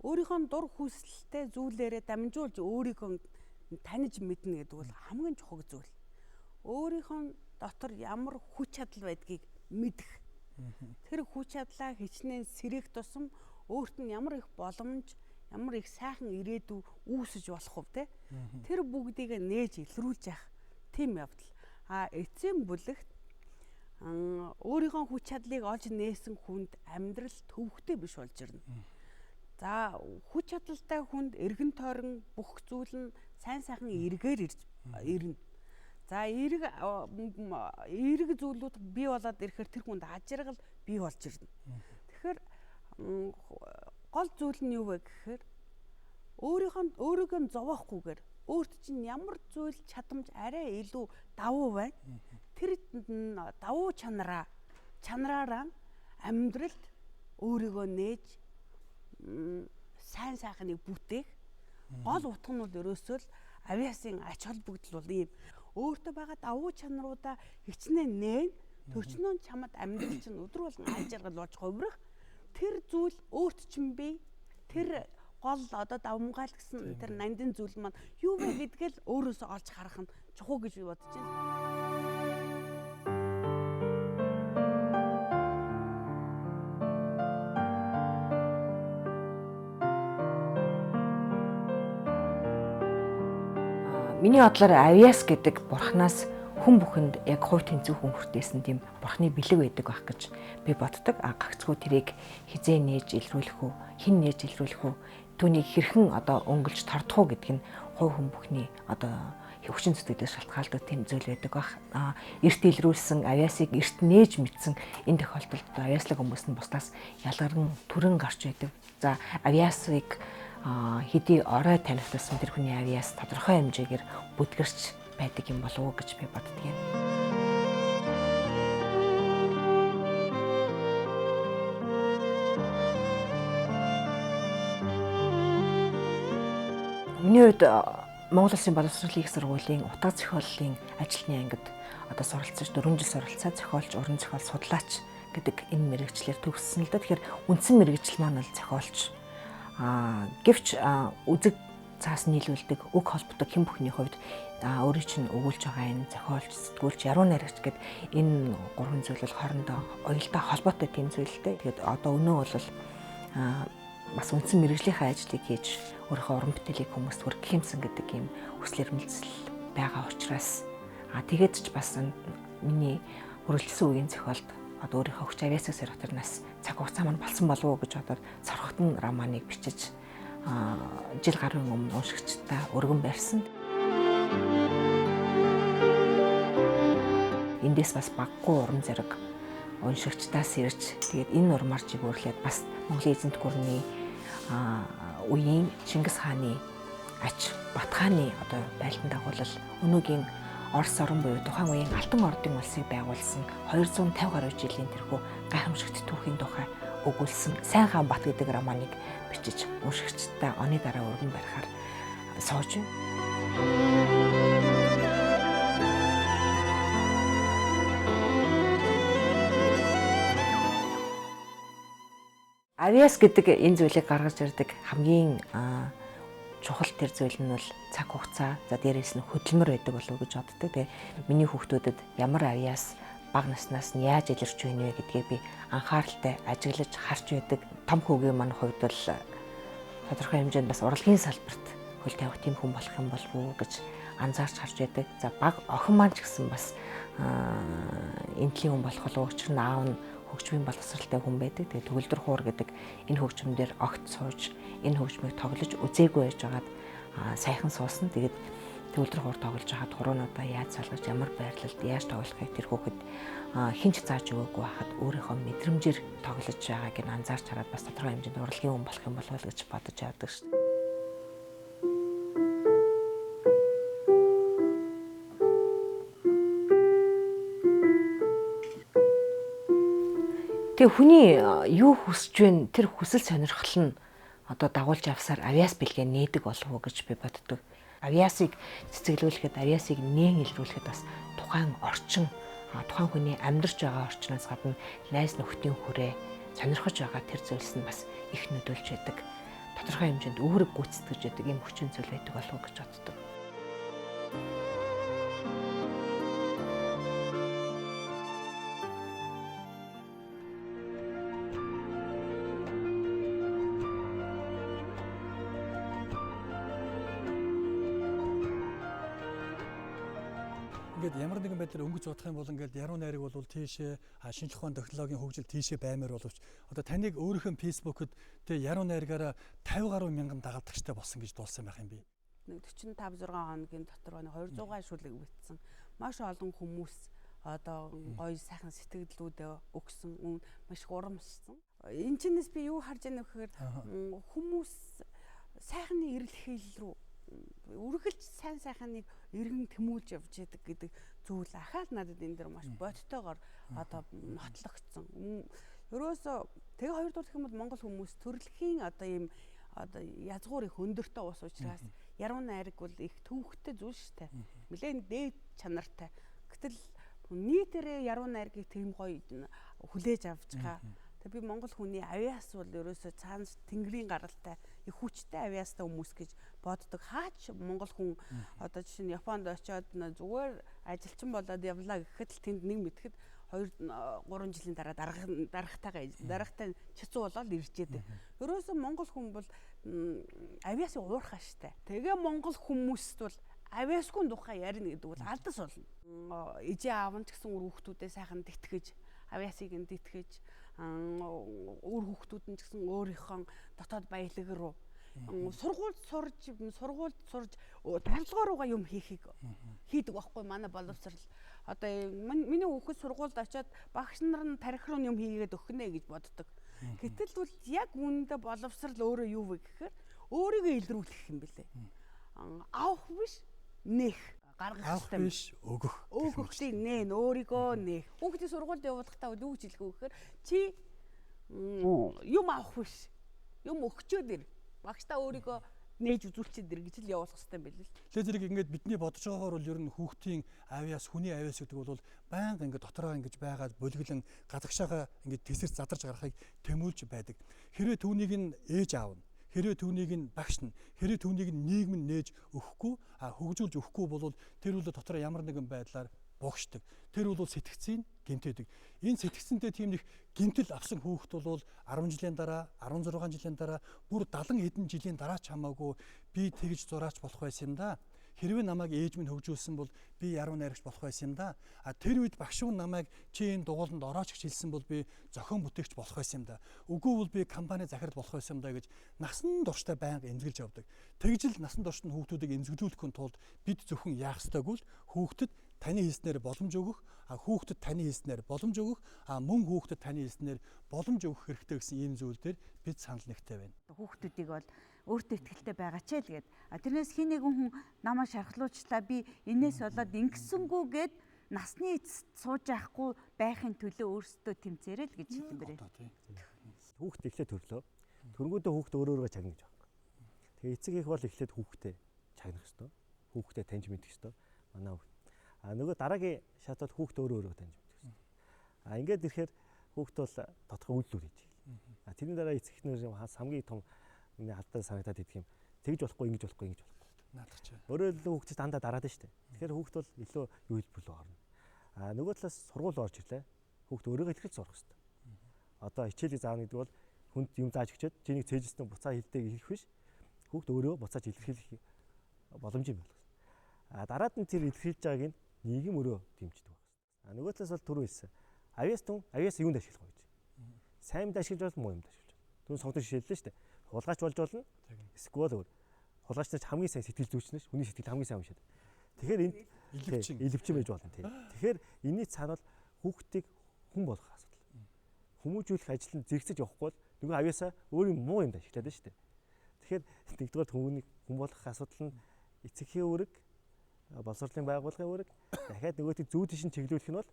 Өөрийнхөө дур хүсэлтэй зүйлээрээ дамжуулж өөрийгөө таньж мэднэ гэдэг бол хамгийн чухал зүйл. Өөрийнхөө дотор ямар хүч чадал байдгийг мэдэх. Тэр хүч чадлаа хичнээн сэрэх тусам өөрт нь ямар их боломж, ямар их сайхан ирээдүй үүсэж болох вэ те? Тэр бүгдийг нээж илрүүлж явах тийм явдал. Эцсийн бүлэгт өөрийнхөө хүч чадлыг олж нээсэн хүнд амьдрал төвөгтэй биш болж ирнэ. За хүч чадалтай хүнд эргэн тойрон бүх зүйл нь сайн сайхан эргээр ирнэ. За эрг зүйлүүд бий болоод ирэхээр тэр хүнд ажиргал бий болж ирнэ. Тэгэхээр гол зүйл нь юу вэ гэхээр өөрийгөө зовоохгүйгээр өөрт чинь ямар зүйл чадамж арай илүү давуу байна. Тэр давуу чанараараа амьдралд өөрийгөө нээж сайн сайхныг бүтээх гол утга нь бол ерөөсөө л авьяасын ач холбогдол бол ийм өөртөө байгаа давуу чанаруудаа хичнээн нээн төрчнөө чамд амьдрал чинь өдөр болгон ажиргал болж хувирах тэр зүйл өөрт чинь бий тэр гол одоо давмгаал гэсэн тэр нандин зүйл маань юу вэ гэдгээл өөрөөсөө олж харах нь чухал гэж би бодож байна. Миний бодлоор авьяас гэдэг бурхнаас хүн бүхэнд яг хувь тэнцүү хүн хүртээсэн тийм бурхны бэлэг байдаг байх гэж би боддог. Гагцгүй тэрийг хизээ нээж илрүүлэх үү, хэн нээж илрүүлэх үү, түүнийг хэрхэн одоо өнгөлж тардах уу гэдг нь хувь хүн бүхний одоо хөвчин зүтгдээс шалтгаалдаг тийм зүйл байдаг байх. Эрт илрүүлсэн авьяасыг эрт нээж мэдсэн энэ тохиолдолд авьяаслаг хүмүүс нь бусдаас ялгарн түрэн гарч байдаг. За авьяасыг хэдий орой танигдсан тэр хүний авьяас тодорхой хэмжээгээр бүдгэрч байдаг юм болов уу гэж би боддог юм. Миний хувьд Монгол Улсын боловсролын их сургуулийн утга зохиоллын ажилтны ангид одоо суралцж 4 жил суралцаа зохиолч, уран зохиол судлаач гэдэг энэ мэргэжлэр төгссөн л да. Тэгэхээр үндсэн мэргэжил маань бол зохиолч. Гэвч үзэг цаас нийлүүлдэг, үг холбодог хэн бүхний хувьд өөрийн чинь өгүүлж байгаа энэ зохиолч, сэтгүүлч, яруу найрагч гэдэг энэ гурван зүйл бол хоорондоо оюултай холбоотой тийм зүйлтэй. Тэгээд одоо өнөө бол бас үндсэн мэргэжлийнхаа ажлыг хийж өөрийнхөө уран бүтээлийг хүмүүст хүргэх юмсан гэдэг ийм хүсэл эрмэлзэл байгаа учраас тэгээд ч бас миний хүрэлцсэн үеийн зохиолд одоо өөрийнхөө хүч авьяасыг сорих тэрнаас цаг хугацаа маань болсон болов уу гэж бодоод Цорхогдсон романыг бичиж жил гаруй өмнө уншигчдаа өргөн барьсан. Эндээс бас баггүй уран зориг уншигчдаас ирж тэгээд энэ нурмаар жигүүрлээд бас Монголын эзэнт гүрний үеийн Чингис хааны ач Батхааны одоо байлдан дагуулал өнөөгийн Орос орн буюу тухайн үеийн Алтан ордын улсыг байгуулсан 250 гаруй жилийн тэрхүү гайхамшигт түүхийн тухай өгүүлсэн Сайн хаан Бат гэдэг романыг бичиж уншигчдаа оны дараа өргөн барихаар сууж байна. Авиас гэдэг энэ зүйлийг гаргаж ирдэг хамгийн чухал тэр зүйл нь бол цаг хугацаа, за дээрээс нь хөдөлмөр байдаг болов уу гэж боддог. Тэгээ миний хүүхдүүдэд ямар авиас бага наснаас нь яаж илэрч байна вэ гэдгээ би анхааралтай ажиглаж харж байдаг. Том хүүгийн маань хувьд бол тодорхой хэмжээнд бас урлагийн салбарт хөл тавих тийм хүн болох юм болов уу гэж анзаарч харж байдаг. За бага охин маань ч гэсэн бас эмтлийн хүн болох болов уу, учир нь аав нь хөгжмийн боловсралтай хүн байдаг. Тэгээ төгөлдөр хуур гэдэг энэ хөгжмөн дээр огт сууж энэ хөгжмийг тоглож үзээгүй байж байгаад сайхан суусан. Тэгээд төгөлдөр хуур тоглож байхад хуруунуудаа яаж салгаж, ямар байрлалд яаж тоглохыг тэр хүүхэд хинч зааж өгөөгүй байхад өөрийнхөө мэдрэмжээр тоглож байгааг нь анзаарч хараад бас тодорхой хэмжээнд урлагийн хүн болох юм болов уу гэж бодож явдаг шүү дээ. Тэгээ хүний юу хүсэж байна, тэр хүсэл сонирхол нь одоо дагуулж авсаар авиас бэлгээ нээдэг болов уу гэж би боддог. Авиасыг цэцэглүүлэхэд, авиасыг нээн илрүүлэхэд бас тухайн орчин, тухайн хүний амьдарч байгаа орчноос гадна найз нөхдийн хүрээ сонирхож байгаа тэр зүйлс нь бас их нөлөөлж байдаг. Тодорхой хэмжээнд өөрөг гүйцэтгэж байдаг юм хүчин зүйл байдаг болов уу гэж боддог. Ингээд ямар нэгэн байдлаар өнгөж бодох юм бол ингээд яруу найраг бол тийшээ шинжлэх ухааны технологийн хөгжил тийшээ баймаар боловч одоо таныг өөрийнхөө фэйсбүүкэд тэгээ яруу найрагаараа 50 гаруй мянган дагалдагчтай болсон гэж дуулсан байх юм би. 45 6 хоногийн дотор 200-аа шүлэг бичсэн. Маш олон хүмүүс одоо гоё сайхан сэтгэлдлүүдээ өгсөн, маш урамшсан. Энэ чинээс би юу харж байна вэ гэхээр хүмүүс сайхны эрэл хэл рүү үргэлж сайханыг эргэн тэмүүлж явж байдаг гэдэг зүйл ахаад надад энэ дэр маш бодтойгоор одоо нотлогдсон. Ерөөсөө тэгээ хоёрдугаар гэх юм бол Монгол хүмүүс төрөлхийн одоо ийм одоо язгуур их өндөртэй ус учраас яруу найраг бол их төвөгтэй зүйл шүү дээ. Нэлээд дээд чанартай. Гэтэл нийтээрээ яруу найргийг тийм гоё хүлээж авч байгаа. Тэгээ би Монгол хүний авиас бол ерөөсөө цаанаас тэнгэрийн гаралтай их хүчтэй авиастай хүмүүс гэж боддог. Хаач Монгол хүн одоо жишээ нь Японд очиод зүгээр ажилчин болоод явлаа гэхэд л тэнд нэг мэдхэд 2-3 жилийн дараа дарагтай чицүү болоод ирж яадаг. Ерөөсөө Монгол хүн бол авиасын уурхай штэ. Тэгээ Монгол хүмүүст бол авиасгүй тухай ярина гэдэг бол алдас болно. Ижээ аав нь ч гэсэн үр хүүхдүүдээ сайхан тэтгэж, авиасыг нь тэтгэж, үр хүүхдүүд нь ч гэсэн өөрийнхөө дотоод баялаг руу сургуульд сурж тавилгааруугаа юм хийдэг байхгүй манай боловсрал. Одоо миний хүүхэд сургуульд очиод багш нар нь тарих руу юм хийгээд өгнө гэж боддог. Гэтэл бол яг үүндээ боловсрал өөрөө юу вэ гэхээр өөрийгөө илрүүлэх юм бэлээ. Авах биш, нээх. Гаргах биш, өгөх. Өгөхтэй нээн өөрийгөө нээх. Хүүхдийн сургуульд явуулахдаа юу гэж хэлэх вэ гэхээр чи юм авах биш. Юм өгчөөд ир. Багштай өөрийгөө нээж үзүүлчихэд ир гэж л явуулах хэрэгтэй юм байл л. Тэгээ зэрэг ингээд бидний бодож байгаагаар бол ер нь хүүхдийн авиас, хүний авиас гэдэг бол байнга ингээд дотороо ингэж байгаад бүлгэлэн гадагшаага ингээд тэсэрч задарч гарахыг тэмүүлж байдаг. Хэрвээ түүнийг нь ээж аав нь, хэрвээ түүнийг нь багш нь, хэрвээ түүнийг нь нийгэм нь нээж өгөхгүй, хөгжүүлж өгөхгүй бол тэр бол дотороо ямар нэгэн байдлаар бугшдаг. Тэр бол сэтгцийн гэмтээдэг. Энэ сэтгцэнтэй тийм нэг гэмтэл авсан хүүхэд бол 10 жилийн дараа, 16 жилийн дараа, бүр 70 хэдэн жилийн дараа ч хамаагүй би тэгж зураач болох байсан юм да. Хэрвээ намайг ээж минь хөгжүүлсэн бол би яруу найрагч болох байсан юм да. Тэр үед багш уу намайг чи энэ дугууланд орооч гэж хэлсэн бол би зохион бүтээгч болох байсан юм да. Үгүй бол би компани захирал болох байсан юм да гэж насан туршдаа байнга эмзэглэж явдаг. Тэгж л насан туршид хүүхдүүдийг эмзэглүүлэхин тулд бид зөвхөн яах ёстойг л хүүхдэд таны хийснээр боломж өгөх, хүүхдэд таны хийснээр боломж өгөх, мөн хүүхдэд таны хийснээр боломж өгөх хэрэгтэй гэсэн ийм зүйл дээр бид санал нэгтэй байна. Хүүхдүүдийг бол өөртөө ихтэй байгаа ч л гээд тэрнээс хин нэгэн хүн намайг шархлуулчлаа би энээс болоод ингэсэнгүүгээд насны эцэст сууж явахгүй байхын төлөө өөрсдөө тэмцээрэй л гэж хэлмээр. Хүүхд эхлээд төрлөө. Төргүүдөө хүүхд өөрөө чагна гэж байна. Тэгээ эцэг их бол эхлээд хүүхдээ чагнах ёстой. Хүүхдээ таньж мэдэх ёстой. Манай хүүхд. Нөгөө дараагийн шатад хүүхд өөрөө таньж мэдэх ёстой. Ингээд ирэхээр хүүхд бол тодорхой үйлдэл хийж эхэлнэ. Тэрний дараа эцэг эхнэр хамгийн том алдаа санагдаад идэх юм. Тэгж болохгүй, ингэж болохгүй, ингэж болохгүй. Наадах ч. Өөрөө л хүүхд дандаа дараад нь шүү дээ. Тэгэхээр хүүхд бол илүү юу хэлбэл орно. Нөгөө талаас сургууль орж ирлээ. Хүүхд өөрийгөө илэрхийлж сурах хэрэгтэй. Одоо хичээлийг заана гэдэг бол хүнд юм зааж өгчөөд чиний цээжсэн буцаа хилдэг хэлэх биш. Хүүхд өөрөө буцааж илэрхийлэх боломж юм байна. Дараад нь тэр илэрхийлж байгааг нь нийгэм өөрөө дэмждэг байна. Нөгөө талаас бол түрүү хэлсэн. Авьяас юунд ашиглах вэ гэж. Сайн юмд ашиглаж бол муу юмд ашиглаж. Түн сонгодог жишээллээ шүү дээ. Хулгайч болж болно. Эсвэл өөр. Хулгайч нар хамгийн сайн сэтгэл зүйчнээс хүний сэтгэл хамгийн сайн уншаад. Тэгэхээр энд илвчин байж болно тийм. Тэгэхээр энэний цаана бол хүүхдийг хүн болгох асуудал. Хүмүүжүүлэх ажил нь зэрэгцэж явахгүй бол нөгөө авьяасаа өөрийн муу юмд ашиглаад байна шүү дээ. Тэгэхээр нэгдүгээр хүмүүнийг хүн болгох асуудал нь эцэгхийн үүрэг, боловсролын байгууллагын үүрэг, дахиад нөгөөтийг зүү тишин чиглүүлэх нь бол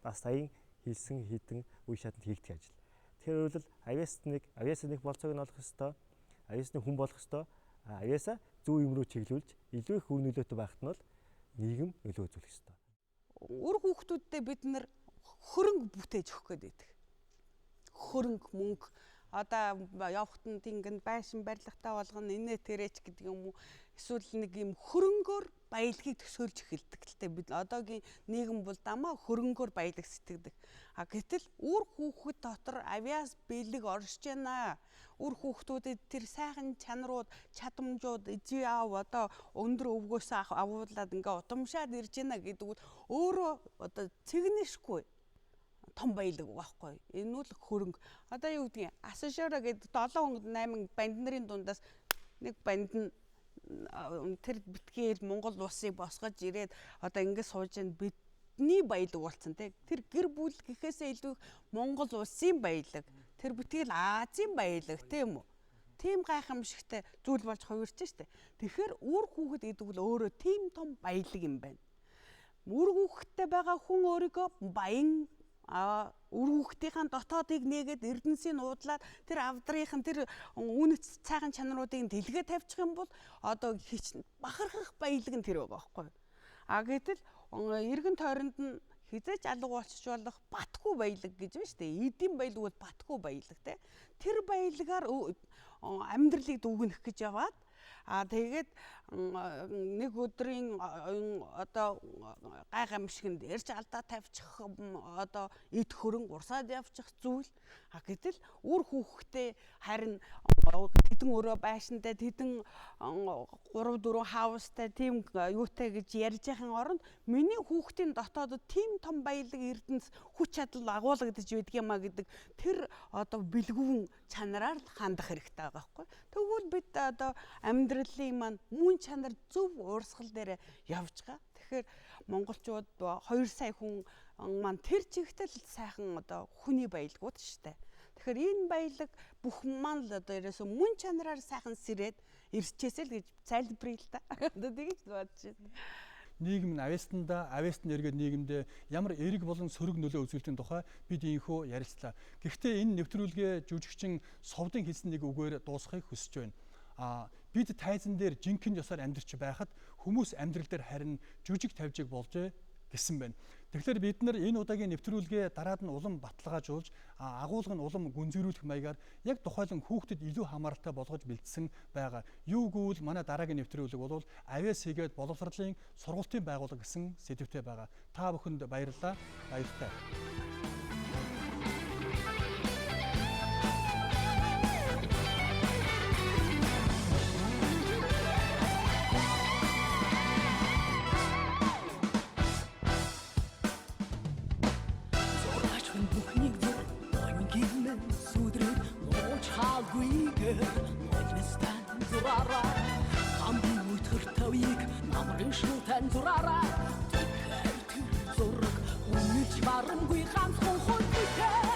бас саяын хэлсэн хитэн үе шатанд хийгдэх ажил. Тэгэхээр бол авьяасаа нэг болцоог нь олох ёстой, авьяасны хүн болох ёстой, авьяасаа зүү юм руу чиглүүлж илүү их үр нөлөөтэй байхад нь бол нийгэм нөлөө үзүүлэх ёстой. Үр хүүхдүүддээ бид нэр хөрөнгө бүтээж өгөх гээд байдаг. Хөрөнгө мөнгө одоо явахтан тэнгэн байшин барилгатай болгоно инээ тэрэч гэдэг юм уу эсвэл нэг юм хөрөнгөөр баялагийг төсөөлж эхэлдэг л те бид одоогийн нийгэм бол дамаа хөрөнгөөр баялаг сэтгэдэг. Гэтэл үр хүүхэд дотор авьяас бэлэг орж байна. Үр хүүхдүүдэд тэр сайхан чанарууд, чадамжууд эзээ аав одоо өндөр өвгөөсөө авуулаад ингээ утамшаад ирж байна гэдэг нь өөрөө одоо цэгнэшгүй том баялаг байхгүй. Энэ үл хөрөнгө. Одоо юу гэдгийг Асашора гэдэг 7-8 банд нарын дундаас нэг банд нь тэр битгээр Монгол улсыг босгож ирээд одоо ингэ сууж ин бидний баялаг болсон тий. Тэр гэр бүл гэхээсээ илүү Монгол улсын баялаг. Тэр битгэл Азийн баялаг тийм үү? Тийм гайхамшигтай зүйл болж хувирч штэ. Тэгэхээр үр хүүхэд гэдэг бол өөрөө тийм том баялаг юм байна. Үр хүүхэдтэй байгаа хүн өөрийгөө баян үр хүүхдийн дотоодыг нээгээд эрдэнсийг уудлаад тэр авдрынхын тэр үнэт цайхан чанаруудыг дэлгээ тавьчих юм бол одоо бахархах баялаг нь тэр байгаа байхгүй. Гэтэл эргэн тойронд нь хизээч алга болчих болох батгүй баялаг гэж байна шүү дээ. Эдийн баялаг бол батгүй баялаг те. Тэр баялагаар амьдралыг дүгнэх гэж яваад тэгээд нэг өдрийн одоо гайхамшигт эрж алдаа тавьчих одоо эд хөрөнгө урсаад явчих зүйл гэтэл үр хүүхдээ харин тэдэн өрөө байшинтай тэдэн 3-4 хаустай тийм юутай гэж ярьж байхын оронд миний хүүхдийн дотоодод тийм том баялаг эрдэнэс хүч чадал агуулгадж байдаг юмаа гэдэг тэр одоо бэлгүүн чанараар хандах хэрэгтэй байгаа байхгүй. Тэгвэл бид одоо амьдралын маань мөн чанар зөв уурсгал дээр явж байгаа. Тэгэхээр монголчууд 2 сая хүн маань тэр чигтэл сайхан одоо хүний баялагууд шүү дээ. Тэгэхээр энэ баялаг бүх маань л одоо ерөөсөө мөн чанараар сайхан сэрээд ирчээсэй л гэж залбирая л та. Одоо тэгэж бодож байна. Нийгэм нь авьяаст нь эргээд нийгэмдээ ямар эрг болон сөрөг нөлөө үзүүлдэг тухай бид ийхүү ярилцлаа. Гэхдээ энэ нэвтрүүлгээ жүжигчин Совдын хэлсэн нэг үгээр дуусгахыг хүсэж байна. Бид тайзан дээр жинхэнэ ёсоор амьдарч байхад хүмүүс амьдрал дээр харин жүжиг тавьжиг болжээ гэсэн байна. Тэгэхээр бид нар энэ удаагийн нэвтрүүлгээ дараад нь улам баталгаажуулж агуулга нь улам гүнзгийрүүлэх маягаар яг тухайлан хүүхдэд илүү хамааралтай болгож бэлдсэн байгаа. Юу гэвэл манай дараагийн нэвтрүүлэг бол авьяас хийгээд боловсролын сургалтын байгууллага гэсэн сэдвтэй байгаа. Та бүхэнд баярлалаа. Баяртай. явъя намрын шүтэн зураараа тэр зураг үнэлж барамгүй ганцхан хөл